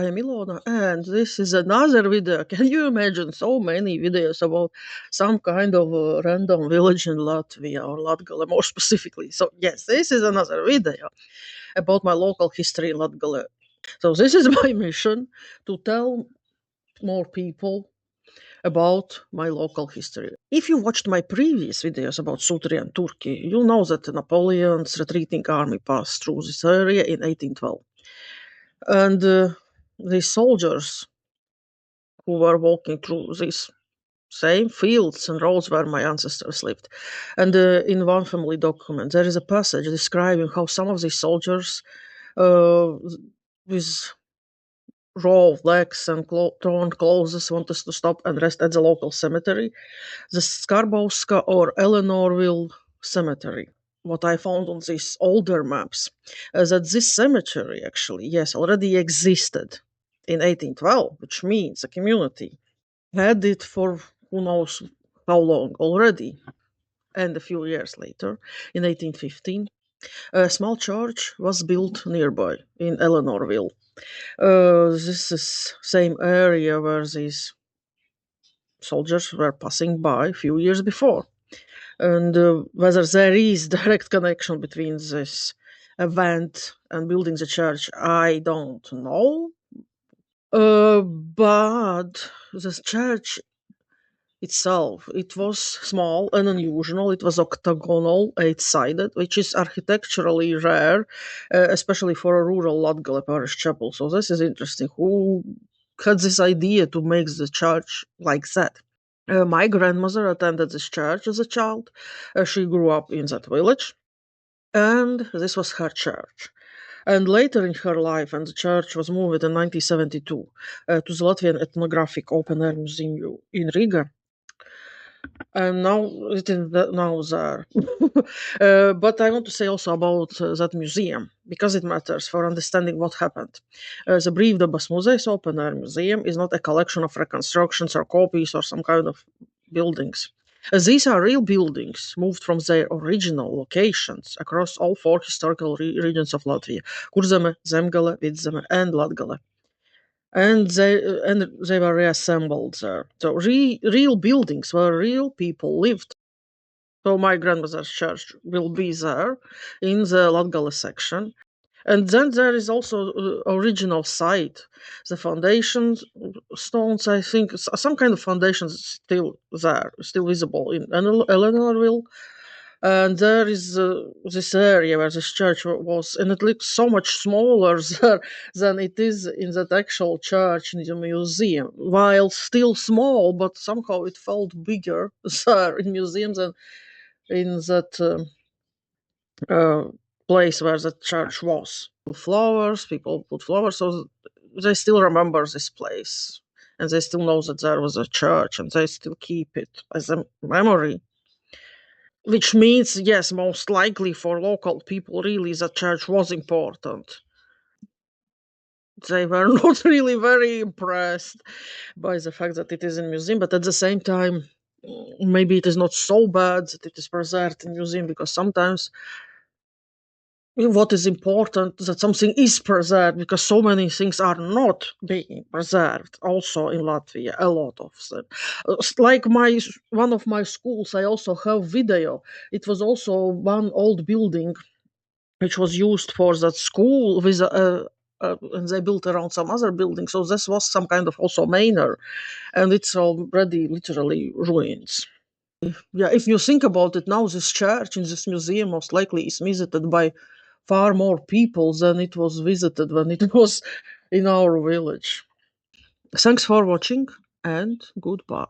I'm Ilona, and this is another video. Can you imagine so many videos about some kind of random village in Latvia or Latgale more specifically? So, yes, this is another video about my local history in Latgale. So, this is my mission to tell more people about my local history. If you watched my previous videos about Sutri and Turkey, you know that Napoleon's retreating army passed through this area in 1812. And the soldiers who were walking through these same fields and roads where my ancestors lived. And in one family document, there is a passage describing how some of these soldiers, with raw legs and torn clothes, wanted to stop and rest at the local cemetery, the Skarbowska or Eleanorville Cemetery. What I found on these older maps is that this cemetery actually, yes, already existed in 1812, which means a community had it for who knows how long already. And a few years later, in 1815, a small church was built nearby in Eleanorville. This is same area where these soldiers were passing by a few years before. And whether there is direct connection between this event and building the church, I don't know. But the church itself, it was small and unusual. It was octagonal, eight-sided, which is architecturally rare, especially for a rural Latgale parish chapel. So this is interesting. Who had this idea to make the church like that? My grandmother attended this church as a child. She grew up in that village, and this was her church. And later in her life, and the church was moved in 1972 to the Latvian Ethnographic Open Air Museum in Riga. And now it is now there. But I want to say also about that museum because it matters for understanding what happened. The Brīvdabas Muzejs Open Air Museum is not a collection of reconstructions or copies or some kind of buildings. These are real buildings moved from their original locations across all four historical regions of Latvia: Kurzeme, Zemgale, Vidzeme, and Latgale. And they were reassembled there. So real buildings where real people lived. So my grandmother's church will be there in the Latgale section. And then there is also original site. The foundation stones, I think, some kind of foundations still there, still visible in Eleanorville. And there is this area where this church was, and it looks so much smaller there than it is in that actual church in the museum. While still small, but somehow it felt bigger there in museums than in that place where the church was. Flowers, people put flowers, so they still remember this place. And they still know that there was a church, and they still keep it as a memory. Which means, yes, most likely for local people, really, the church was important. They were not really very impressed by the fact that it is in museum, but at the same time, maybe it is not so bad that it is preserved in museum because sometimes what is important that something is preserved because so many things are not being preserved also in Latvia, a lot of them. Like one of my schools, I also have video. It was also one old building which was used for that school with and they built around some other building, so this was some kind of also manor, and it's already literally ruins. Yeah, if you think about it now, this church in this museum most likely is visited by far more people than it was visited when it was in our village. Thanks for watching and goodbye.